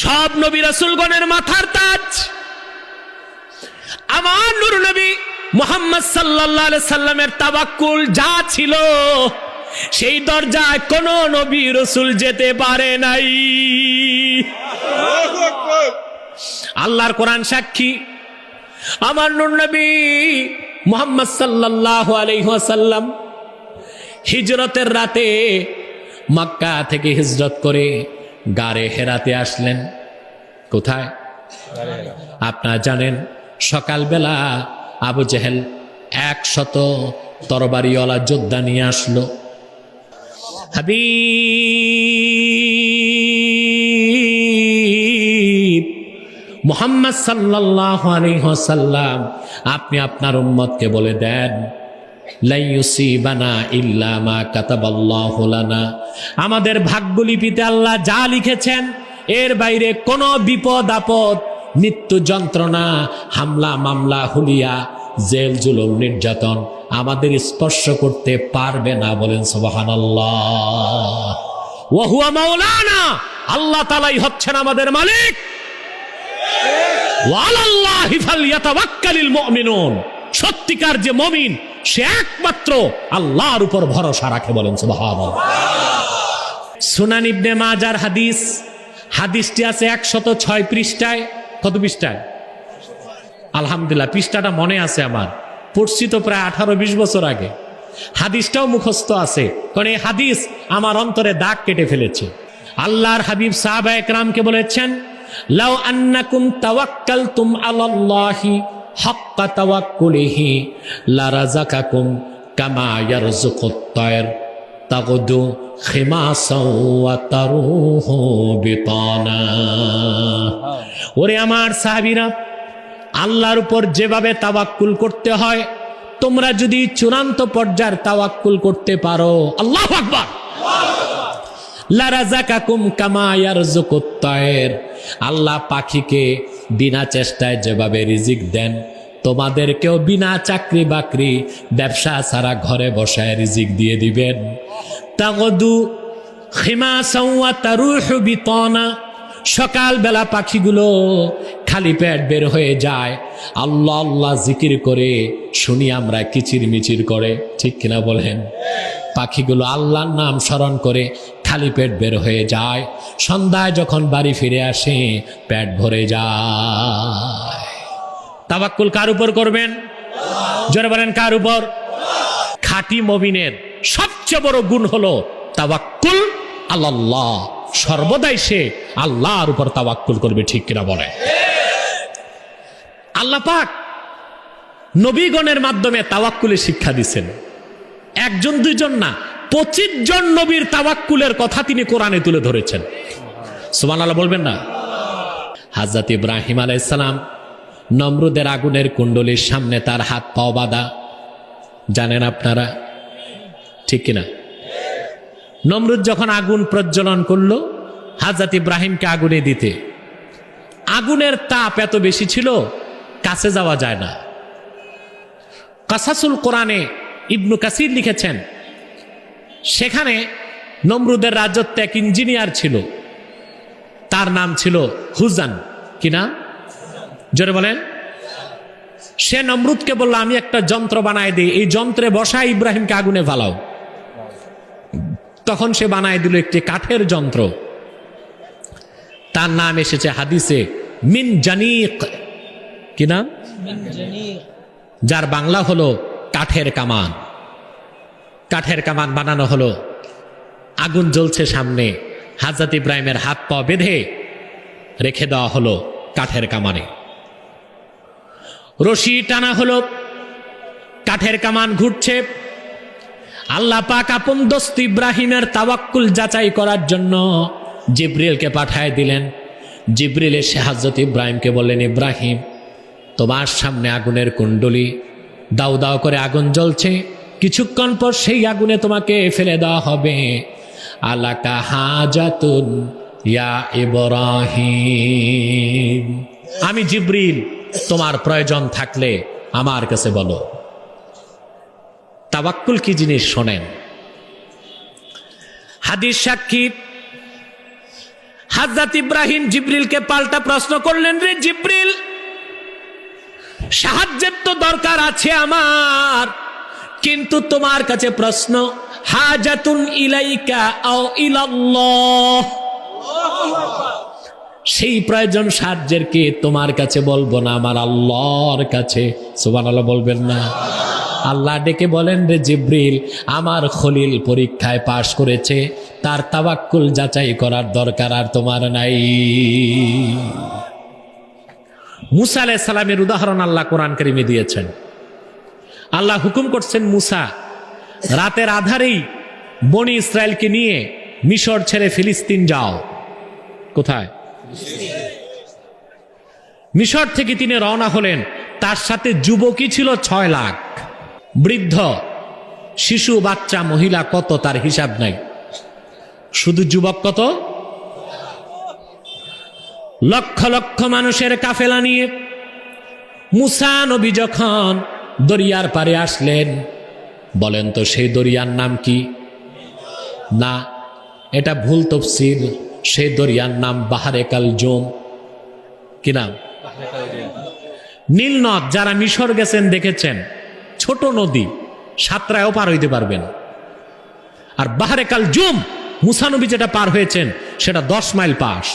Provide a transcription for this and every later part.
সব নবী রাসূলগণের মাথার তাজ। আমার নূর নবী মুহাম্মদ সাল্লাল্লাহু আলাইহি সাল্লামের তাওয়াক্কুল যা ছিল, সেই দরজায় কোন নবী রাসূল যেতে পারে নাই। আল্লাহর কোরআন সাক্ষী, আমার নূর নবী মুহাম্মদ সাল্লাল্লাহু আলাইহি ওয়াসাল্লাম হিজরতের রাতে মক্কা থেকে হিজরত করে গারে হেরাতে আসলেন। কোথায়? আপনারা জানেন, সকালবেলা আবু জেহেল 100 তরবারিওয়ালা যোদ্ধা নিয়ে আসলো। হাবিব মুহাম্মদ সাল্লাল্লাহু আলাইহি ওয়াসাল্লাম, আপনি আপনার উম্মতকে বলে দেন, লা ইউসিবানা ইল্লা মা কাতাবাল্লাহু লানা, আমাদের ভাগ্যলিপিতে আল্লাহ যা লিখেছেন এর বাইরে কোনো বিপদ আপদ, মৃত্যু, যন্ত্রণা, হামলা মামলা, হুলিয়া, জেল, জুলুম, নির্যাতন আমাদের স্পর্শ করতে পারবে না। বলেন সুবহানাল্লাহ। ওয়া হুয়া মাওলানা, আল্লাহ তাআলাই হচ্ছেন আমাদের মালিক। ওয়া আলাল্লাহি ফালইয়াতাওয়াক্কালিল মুমিনুন, সত্যিকার যে মুমিন সে একমাত্র আল্লাহর উপর ভরসা রাখে। বলেন সুবহানাল্লাহ। সুনান ইবনে মাজার হাদিস, হাদিসটি আছে 106 পৃষ্ঠায়। কত পৃষ্ঠায়? আলহামদুলিল্লাহ, পৃষ্ঠাটা মনে আছে আমার, পড়ছি তো প্রায় 18-20 বছর আগে। হাদিসটাও মুখস্থ আছে, কারণ এই হাদিস আমার অন্তরে দাগ কেটে ফেলেছে। আল্লাহর হাবিব সাহাবা একরামকে বলেছেন, লাউ আন্নাকুম তাওয়াক্কালতুম আলাল্লাহি হাক্কা তাওয়াক্কুলিহি লারাযাকাকুম কামা ইয়ারযুকুত তায়র তাগদু খিমাসাও ওয়া তারুহু বিতানা। ওরে আমার সাহাবীরা, আল্লাহর উপর যেভাবে তাওয়াক্কুল করতে হয়, তোমরা যদি চূড়ান্ত পর্যায়ের তাওয়াক্কুল করতে পারো, আল্লাহু আকবার, লারাযাকাকুম কামা ইয়ারযুকুত তায়র, আল্লাহ পাখিকে বিনা চেষ্টায় যেভাবে রিজিক দেন, তোমাদেরকেও বিনা চাকরি বাকরি, ব্যবসা ছাড়া ঘরে বসায় রিজিক দিয়ে দিবেন। তাগদু খিমাসাও ওয়া তারুহু বিতানা, সকালবেলা পাখিগুলো খালি পেট বের হয়ে যায়, আল্লাহ আল্লাহ জিকির করে, শুনি আমরা কিচির মিচির করে, ঠিক কিনা বলেন? পাখিগুলো আল্লাহর নাম স্মরণ করে খালি পেট বের হয়ে যায়, সন্ধ্যায় যখন বাড়ি ফিরে আসে পেট ভরে যায়। তাওয়াক্কুল কার উপর করবেন? জোরে বলেন, কার উপর? খাঁটি মুমিনের সবচেয়ে বড় গুণ হলো তাওয়াক্কুল আলাল্লাহ, সর্বদাই সে আল্লাহর উপর তাওয়াক্কুল করবে, ঠিক কিনা বলে? আল্লাহ পাক নবীগণের মাধ্যমে তাওয়াক্কুলের শিক্ষা দিচ্ছেন। 1 2 না, 25 জন নবীর তাওয়াক্কুলের কথা তিনি কোরআনে তুলে ধরেছেন। সুবহানাল্লাহ বলবেন না? হযরত ইব্রাহিম আলাইহিস সালাম নমরুদের আগুনের কুণ্ডলীর সামনে তার হাত পাও বাঁধা, জানেন আপনারা, ঠিক কিনা? নমরুদ যখন আগুন প্রজ্বলন করলো হযরত ইব্রাহিমকে আগুনে দিতে, আগুনের তাপ এত বেশি ছিল কাছে যাওয়া যায় না। কাসাসুল কোরআনে ইবনু কাসির লিখেছেন, সেখানে নমরুদের রাজত্বে এক ইঞ্জিনিয়ার ছিল, তার নাম ছিল হুজান। কি নাম? জোরে বলেন। সে নমরুদকে বলল, আমি একটা যন্ত্র বানায় দিই, এই যন্ত্রে বসায় ইব্রাহিমকে আগুনে ফালাও। তখন সে বানায় দিল একটি কাঠের যন্ত্র, তার নাম এসেছে হাদিসে মিন জানিক। কি নাম? যার বাংলা হলো কাঠের কামান। কাঠের কামান বানানো হলো, আগুন জ্বলছে সামনে, হযরত ইব্রাহিমের হাত পা বেঁধে রেখে দেওয়া হলো কাঠের কামানে। রশি টানা হলো, কাঠের কামান ঘুরছে। আল্লাহ পাক আপন দোস্ত ইব্রাহিমের তাওয়াক্কুল যাচাই করার জন্য জিবরিলকে পাঠায় দিলেন। জিবরিল এসে হযরত ইব্রাহিমকে বললেন, ইব্রাহিম, তোমার সামনে আগুনের কুণ্ডলী, দাউ দাউ করে আগুন জ্বলছে, কিছুক্ষণ পর সেই আগুনে তোমাকে ফেলে দেওয়া হবে। আলাকা হাজাতুন ইয়া ইব্রাহিম, আমি জিবরিল, তোমার প্রয়োজন থাকলে আমার কাছে বলো। তাওয়াক্কুল কি জিনিস শোনেন। হাদিস সাক্ষী, হযরত ইব্রাহিম জিবরিলকে পাল্টা প্রশ্ন করলেন, রে জিবরিল, সাহায্যের তো দরকার আছে আমার, কিন্তু তোমার কাছে প্রশ্ন, হাজাতুন ইলাইকা আও ইলাল্লাহ, সেই প্রয়োজন সাহায্যের কি তোমার কাছে বলবো না আমার আল্লাহর কাছে? সুবহানাল্লাহ বলবেন না? আল্লাহ ডেকে বলেন, রে জিবরিল, আমার খলিল পরীক্ষায় পাশ করেছে, তার তাওয়াক্কুল যাচাই করার দরকার আর তোমার নাই। মুসা আলাইহিস সালামের উদাহরণ আল্লাহ কোরআন কারীমে দিয়েছেন। আল্লাহ হুকুম করছেন, মুসা রাতের আধারেই বনি ইসরায়েলকে নিয়ে মিশর ছেড়ে ফিলিস্তিন যাও। কোথায়? মিশর থেকে তিনি রওনা হলেন। তার সাথে যুবকই ছিল 6 লাখ, বৃদ্ধ, শিশু, বাচ্চা, মহিলা কত তার হিসাব নাই। শুধু যুবক কত? লক্ষ লক্ষ মানুষের কাফেলা নিয়ে মুসা নবী যখন দরিয়ার পারে আসলেন, বলেন তো সেই দরিয়ার নাম কি? না, এটা ভুল তাফসীর। সেই দরিয়ার নাম বাহরে কালজুম। কি নাম? নীল নদ। যারা মিশর গেছেন দেখেছেন, ছোট নদী, সাতরায়ও পার হইতে পারবেন। আর বাহরে কালজুম মুসা নবী যেটা পার হয়েছেন সেটা 10 মাইল পাশ।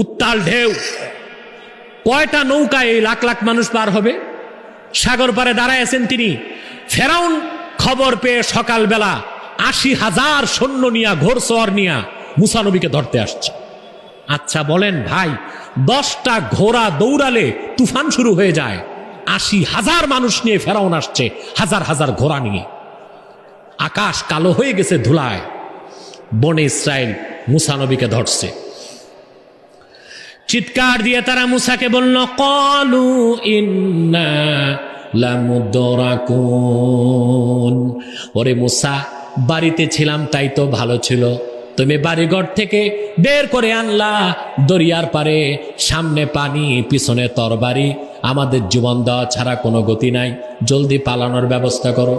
উত্তাল ঢেউ, কয়টা নৌকায় এই লাখ লাখ মানুষ পার হবে? সাগর পারে দাঁড়ায় আছেন তিনি। ফেরাউন খবর পেয়ে সকালবেলা 80,000 সৈন্য নিয়া, ঘোড়সওয়ার নিয়া মুসা নবীকে ধরতে আসছে। আচ্ছা বলেন ভাই, 10টা ঘোড়া দৌড়ালে তুফান শুরু হয়ে যায়, 80,000 মানুষ নিয়ে ফেরাউন আসছে, হাজার হাজার ঘোড়া নিয়ে। আকাশ কালো হয়ে গেছে ধুলায়। বনে ইসরায়েল মুসা নবীকে ধরছে। চিৎকার দিয়ে তারা মুসাকে বলল, ক্বালু ইন্না লামুদরাকুন। ওরে মুসা, বাড়িতে ছিলাম তাই তো ভালো ছিল, তুমি বাড়িঘর থেকে বের করে আনলা, দরিয়ার পারে, সামনে পানি, পিছনে তরবারি, আমাদের জীবন দেওয়া ছাড়া কোনো গতি নাই, জলদি পালানোর ব্যবস্থা করো।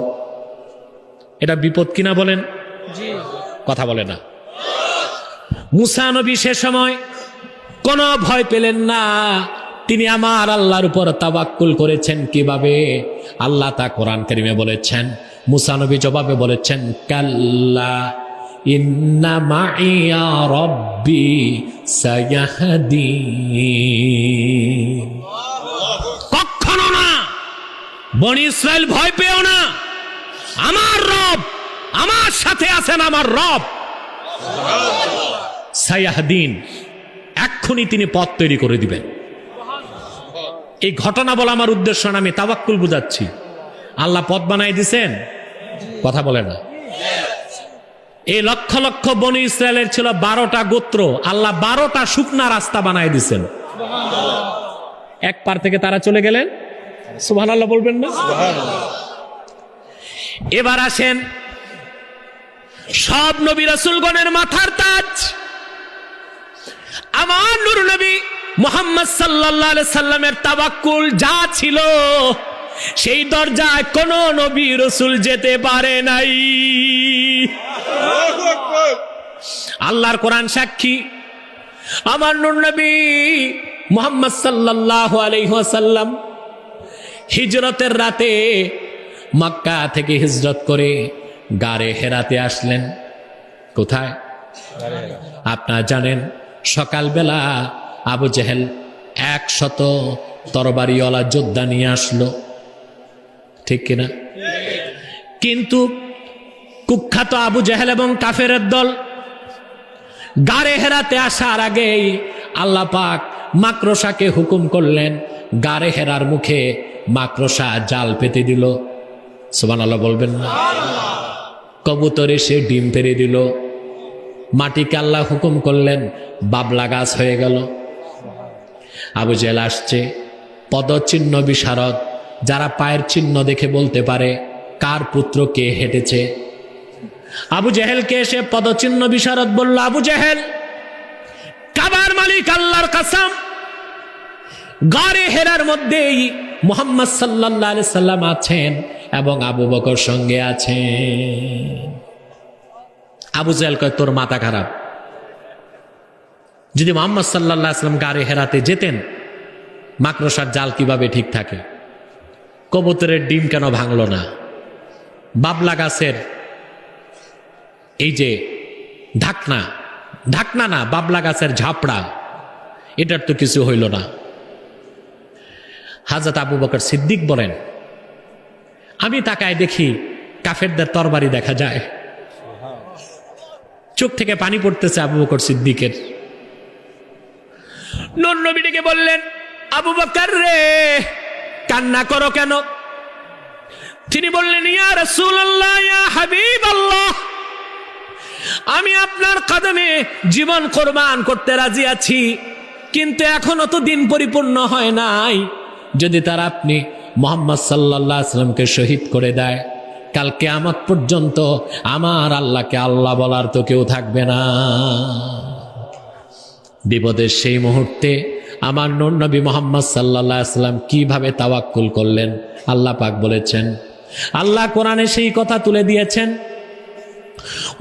এটা বিপদ কিনা বলেন? কথা বলে না। মুসা নবী সে সময় কোনো ভয় পেলেন না। তিনি আমার আল্লাহর উপর তাওয়াক্কুল করেছেন। কিভাবে? আল্লাহ তা কোরআন কারীমে বলেছেন। মুসা নবী জবাবে বলেছেন, কাল্লা ইন্না মাইয়া রাব্বি সায়াহদিন। কখনো না, বনি ইসরায়েল ভয় পেও না, আমার রব আমার সাথে আছেন। আমার রব সায়াহদিন, এক্ষুনি তিনি পথ তৈরি করে দিবেন। এই ঘটনা বলা আমার উদ্দেশ্য না, আমি তাওয়াক্কুল বুঝাচ্ছি। আল্লাহ পথ বানাই দিছেন। কথা বলে না? এই লক্ষ লক্ষ বনি ইসরায়েলের ছিল 12টা গোত্র, আল্লাহ 12টা শুকনা রাস্তা বানাই দিছেন। এক পার থেকে তারা চলে গেলেন। সুবহানাল্লাহ বলবেন না? এবার আসেন, সব নবী রাসূলগণের মাথার তাজ আমার নূর নবী মুহাম্মদ সাল্লাল্লাহু আলাইহি সাল্লামের তাওয়াক্কুল যা ছিল, সেই দরজায় কোন নবী রাসূল যেতে পারে নাই। আল্লাহর কোরআন সাক্ষী। আমার নূর নবী মুহাম্মদ সাল্লাল্লাহু আলাইহি ওয়াসাল্লাম হিজরতের রাতে মক্কা থেকে হিজরত করে গারে হেরাতে আসলেন। কোথায়? আপনারা জানেন, সকালবেলা আবু জেহেল 100 তরবারিওয়ালা যোদ্ধা নিয়ে আসলো, ঠিক কিনা? কিন্তু কুখ্যাত আবু জেহেল এবং কাফেরের দল গারে হেরাতে আসার আগেই আল্লাহ পাক মাকড়সাকে হুকুম করলেন, গারে হেরার মুখে মাকড়সা জাল পেতে দিল। সুবহানাল্লাহ বলবেন না? কবুতর এসে ডিম পেড়ে দিল। মাটিকে আল্লাহ হুকুম করলেন, বাবলা গাছ হয়ে গেল। আবু জেহেল আসছে, পদচিহ্ন বিশারদ, যারা পায়ের চিহ্ন দেখে বলতে পারে কার পুত্র কে হেঁটেছে। আবু জেহেলকে এসে পদচিহ্ন বিশারদ বলল, আবু জেহেল, কাবার মালিক আল্লাহর কসম, গারে হেরার মধ্যেই মুহাম্মদ সাল্লাল্লাহু আলাইহি সাল্লাম আছেন এবং আবু বকর সঙ্গে আছেন। আবু জেহেল কয়, তোর মাথা খারাপ, যদি মুহাম্মদ সাল্লাল্লাহু আলাইহি ওয়াসাল্লাম গারে হেরাতে যেতেন, মাকড়সার জাল কিভাবে ঠিক থাকে, কবুতরের ডিম কেন ভাঙলো না, বাবলা গাছের এই যে ঢাকনা, ঢাকনা না, বাবলা গাছের ঝাপড়া, এটার তো কিছু হইল না। হযরত আবু বকর সিদ্দিক বলেন, আমি তাকায় দেখি কাফেরদের তরবারি দেখা যায়, চোখ থেকে পানি পড়তেছে আবু বকর সিদ্দিকের। নূর নবী ডেকে বললেন, আবু বকর রে, কান্না করো কেন? তিনি বললেন, ইয়া রাসূলুল্লাহ, ইয়া হাবিবাল্লাহ, আমি আপনার কদমে জীবন কোরবান করতে রাজি আছি, কিন্তু এখনো তো দিন পরিপূর্ণ হয় নাই। যদি তারা আপনি মুহাম্মদ সাল্লাল্লাহু আলাইহি ওয়াসাল্লামকে শহীদ করে দেয়, কাল কিয়ামত পর্যন্ত আমার আল্লাহকে আল্লাহ বলার তো কেউ থাকবে না। বিপদের সেই মুহূর্তে আমার নূর নবী মুহাম্মদ সাল্লাল্লাহু আলাইহি ওয়াসাল্লাম কিভাবে তাওয়াক্কুল করলেন আল্লাহ পাক বলেছেন। আল্লাহ কোরআনে সেই কথা তুলে দিয়েছেন,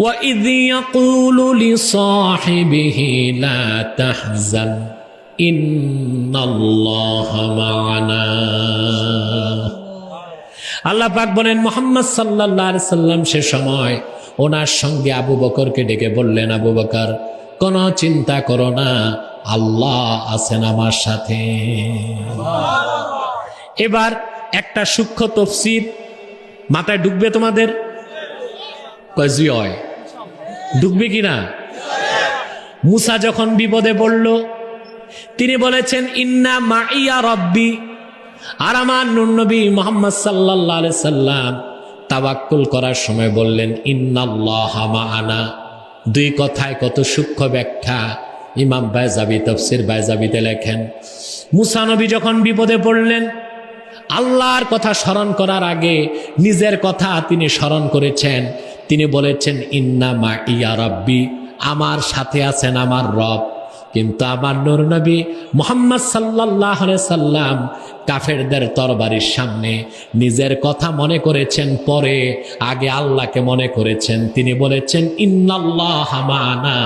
وَإِذْ يَقُولُ لِصَاحِبِهِ لَا تَحْزَنْ إِنَّ اللَّهَ مَعَنَا। আল্লাহ পাক বলেন, মুহাম্মদ সাল্লাল্লাহু আলাইহি সাল্লাম সে সময় ওনার সঙ্গে আবু বকরকে ডেকে বললেন, আবু বকর, কোনো চিন্তা করো না, আল্লাহ আছেন আমার সাথে। এবার একটা সূক্ষ্ম তাফসীর মাথায় ঢুকবে তোমাদের, কয়জি হয় ঢুকবে কিনা? মুসা যখন বিপদে পড়ল, তিনি বলেছেন, ইন্না মাইয়া রব্বি। আর আমার নূর নবী মুহাম্মদ সাল্লাল্লাহু আলাইহি সাল্লাম তাওয়াক্কুল করার সময় বললেন, ইন্নাল্লাহা মাআনা। দুই কথায় কত সূক্ষ্ম ব্যাখ্যা ইমাম বাইজাবি তাফসীর বাইজাবিতে লেখেন। মুসা নবী যখন বিপদে পড়লেন, আল্লাহর কথা স্মরণ করার আগে নিজের কথা তিনি স্মরণ করেছেন। তিনি বলেছেন, ইন্না মাইয়া রাব্বি, আমার সাথে আছেন আমার রব। কিন্তু আমার নূর নবী মুহাম্মদ সাল্লাল্লাহু আলাইহি সাল্লাম কাফেরদের তরবারির সামনে নিজের কথা মনে করেছেন, পরে আগে আল্লাহকে মনে করেছেন। তিনি বলেছেন, ইন্নাল্লাহা মা'ানা,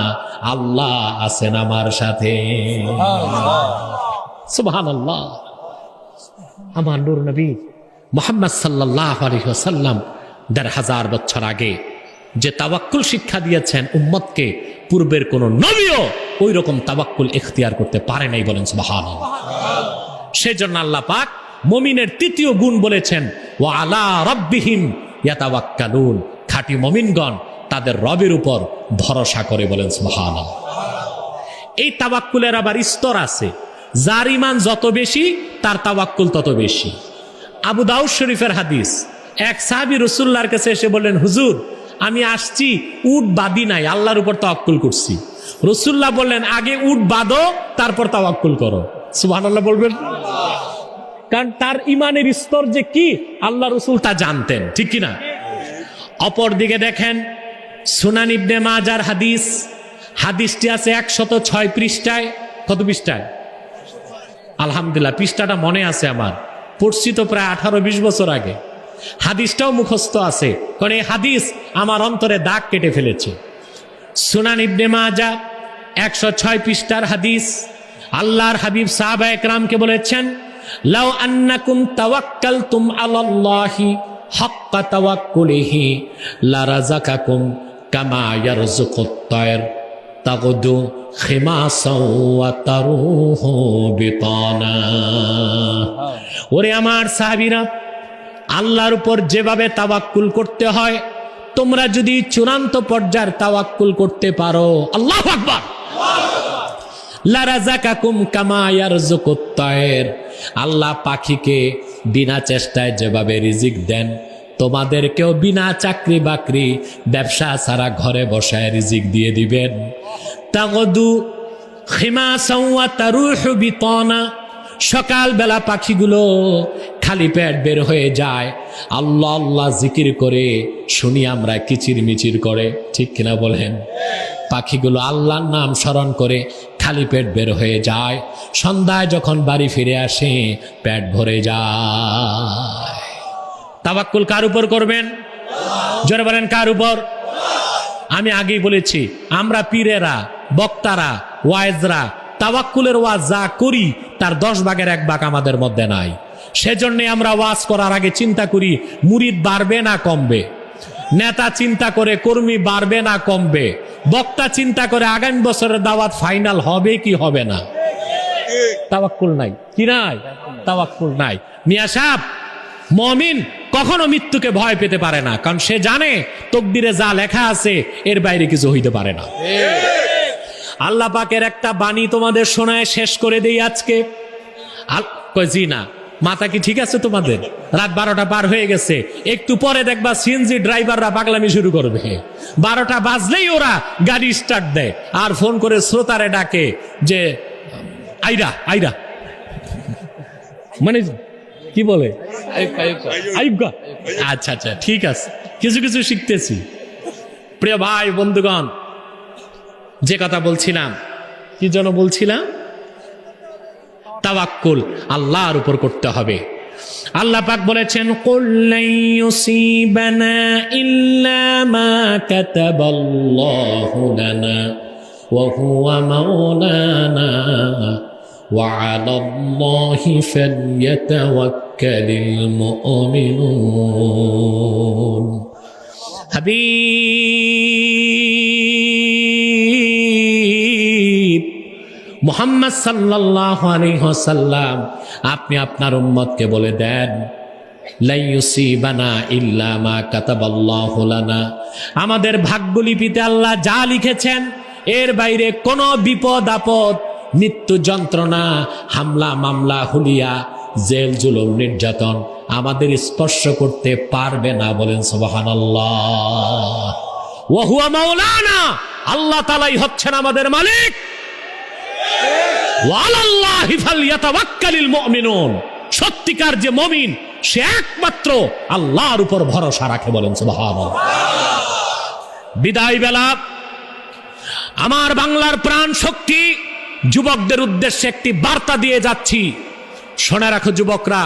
আল্লাহ আছেন আমার সাথে। সুবহানাল্লাহ। আমার নূর নবী মুহাম্মদ সাল্লাল্লাহু আলাইহি ওয়াসাল্লাম ১৫০০ বছর আগে যে তাওয়াক্কুল শিক্ষা দিয়েছেন উম্মতকে, পূর্বের কোন নবীও ওই রকম তাওয়াক্কুল ইখতিয়ার করতে পারে নাই, বলেন সুবহানাল্লাহ। সেজন্য আল্লাহ পাক মুমিনের তৃতীয় গুণ বলেছেন, ওয়া আলা রাব্বিহিম ইয়াতাওয়াক্কালুন, খাঁটি মুমিনগণ তাদের রবের উপর ভরসা করে, বলেন সুবহানাল্লাহ। এই তাওয়াক্কুলের আবার স্তর আছে, যার ঈমান যত বেশি তার তাওয়াক্কুল তত বেশি। আবু দাউদ শরীফের হাদিস, এক সাহাবী রাসূলুল্লাহর কাছে এসে বললেন, হুজুর, আমি আসছি, উট বাদি নাই, আল্লাহর উপর তাওয়াক্কুল করছি। রাসূলুল্লাহ বললেন, আগে উট বাঁধো, তারপর তাওয়াক্কুল করো। সুবহানাল্লাহ বলবেন, কারণ তার ঈমানের স্তর যে কি আল্লাহ রাসূল তা জানতেন, ঠিক কি না? অপর দিকে দেখেন, সুনান ইবনে মাজার হাদিস, হাদিসটি আছে ১০৬ পৃষ্ঠায়। কত পৃষ্ঠায়? আলহামদুলিল্লাহ, পৃষ্ঠাটা মনে আছে আমার, পড়ছি তো প্রায় ১৮-২০ বছর আগে। হাদিসটাও মুখস্থ আছে, কারণ এই হাদিস আমার অন্তরে দাগ কেটে ফেলেছে। সুনান ইবনে মাজাহ ১০৬ পৃষ্ঠার হাদিস। আল্লাহর হাবিব সাহাবা একরামকে বলেছেন, লাউ আন্নাকুম তাওয়াক্কালতুম আলাল্লাহি হাক্কা তাওয়াক্কুলিহি লারাযাকাকুম কামা ইয়ারযুকুত তায়র তাগদু খিমাসাও ওয়া তারুহু বিতানা। ওরে আমার সাহাবীরা, আল্লাহর উপর যেভাবে তাওয়াক্কুল করতে হয়, তোমরা যদি চূড়ান্ত পর্যায়ের তাওয়াক্কুল করতে পারো, আল্লাহু আকবার, লারাযাকাকুম কামা ইয়ারযুকুত তায়র, আল্লাহ পাখিকে বিনা চেষ্টায় যেভাবে রিজিক দেন, তোমাদেরকেও বিনা চাকরি বাকরি ব্যবসা ছাড়া ঘরে বসায় রিজিক দিয়ে দিবেন। তাগদু খিমাসাও ওয়া তারুহু বিতানা, সকালবেলা পাখিগুলো খালি পেট বের হয়ে যায়, আল্লাহ আল্লাহ জিকির করে, শুনি আমরা কিচির মিচির করে, ঠিক কিনা বলেন? পাখিগুলো আল্লাহর নাম স্মরণ করে খালি পেট বের হয়ে যায়, সন্ধ্যায় যখন বাড়ি ফিরে আসে পেট ভরে যায়। তাওয়াক্কুল কার উপর করবেন? জোরে বলেন, কার উপর? আমি আগেই বলেছি, আমরা পীরেরা, বক্তারা ওয়াইজরা তাওয়াক্কুলের ওয়াজ যা করি তার 10 ভাগের 1 ভাগ আমাদের মধ্যে নাই। সেজন্য আমরা ওয়াজ করার আগে চিন্তা করি মুরিদ বাড়বে না কমবে, নেতা চিন্তা করে কর্মী বাড়বে না কমবে, বক্তা চিন্তা করে আগামী বছরের দাওয়াত ফাইনাল হবে কি হবে না। তাওয়াক্কুল নাই, কি নাই? তাওয়াক্কুল নাই। মিয়া সাহেব, মুমিন কখনো মৃত্যুকে ভয় পেতে পারে না, কারণ সে জানে তকদিরে যা লেখা আছে এর বাইরে কিছু হইতে পারে না। আল্লাহ পাকের একটা বাণী তোমাদের শোনায় শেষ করে দেই আজকে। জি না, মাথা কি ঠিক আছে তোমাদের? রাত 12টা পার হয়ে গেছে, একটু পরে দেখবা সিএনজি ড্রাইভাররা পাগলামি শুরু করবে। 12টা বাজলেই ওরা গাড়ি স্টার্ট দেয় আর ফোন করে শ্রোতারে ডাকে যে আইরা আইরা, মানে কি বলে আইবগা। আচ্ছা আচ্ছা, ঠিক আছে, কিছু কিছু শিখতেছি। প্রিয় ভাই বন্ধুগণ, যে কথা বলছিলাম, কি যেন বলছিলাম, তাওয়াক্কুল আল্লাহর উপর করতে হবে। আল্লাহ পাক বলেছেন কুল লা ইউসিবানা ইল্লা মা কাতাবাল্লাহু লানা ওয়া হুয়া মাওলানা ওয়া আলাল্লাহি ফালইয়াতাওয়াক্কালিল মুমিনুন। হাবিব মুহাম্মদ সাল্লাল্লাহু আলাইহি ওয়াসাল্লাম, আপনি আপনার উম্মতকে বলে দেন লা ইউসিবানা ইল্লা মা কাতাবাল্লাহু লানা, আমাদের ভাগ্যলিপিতে আল্লাহ যা লিখেছেন এর বাইরে কোনো বিপদ আপদ, মৃত্যু, যন্ত্রণা, হামলা মামলা, হুলিয়া, জেল, জুলুম, নির্যাতন আমাদের স্পর্শ করতে পারবে না। বলেন সুবহানাল্লাহ। ওয়া হুয়া মাওলানা, আল্লাহ তাআলাই হচ্ছেন আমাদের মালিক। ওয়া আলাল্লাহি ফালইয়াতাওয়াক্কালিল মুমিনুন, সত্যিকার যে মুমিন সে একমাত্র আল্লাহর উপর ভরসা রাখে। বলেন সুবহানাল্লাহ। বিদায় বেলা আমার বাংলার প্রাণ শক্তি যুবকদের উদ্দেশ্যে একটি বার্তা দিয়ে যাচ্ছি। শুনে রাখো যুবকরা,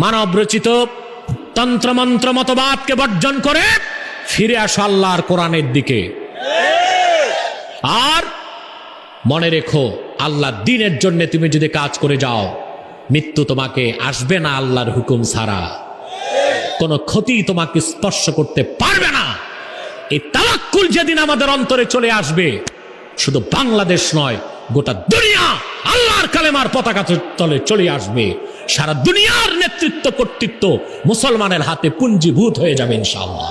মানব রচিত তন্ত্রমন্ত্র মতবাদকে বর্জন করে ফিরে আসো আল্লাহর কোরআনের দিকে। আর মনে রেখো, আল্লাহ দ্বীনের জন্য তুমি যদি কাজ করে যাও, মৃত্যু তোমাকে আসবে না আল্লাহর হুকুম ছাড়া, কোনো ক্ষতি তোমাকে স্পর্শ করতে পারবে না। এই তাওয়াক্কুল যেদিন আমাদের অন্তরে চলে আসবে, শুধু বাংলাদেশ নয়, গোটা দুনিয়া আল্লাহর কালেমার পতাকা তলে চলে আসবে। সারা দুনিয়ার নেতৃত্ব কর্তৃত্ব মুসলমানের হাতে পুঞ্জীভূত হয়ে যাবে ইনশাআল্লাহ।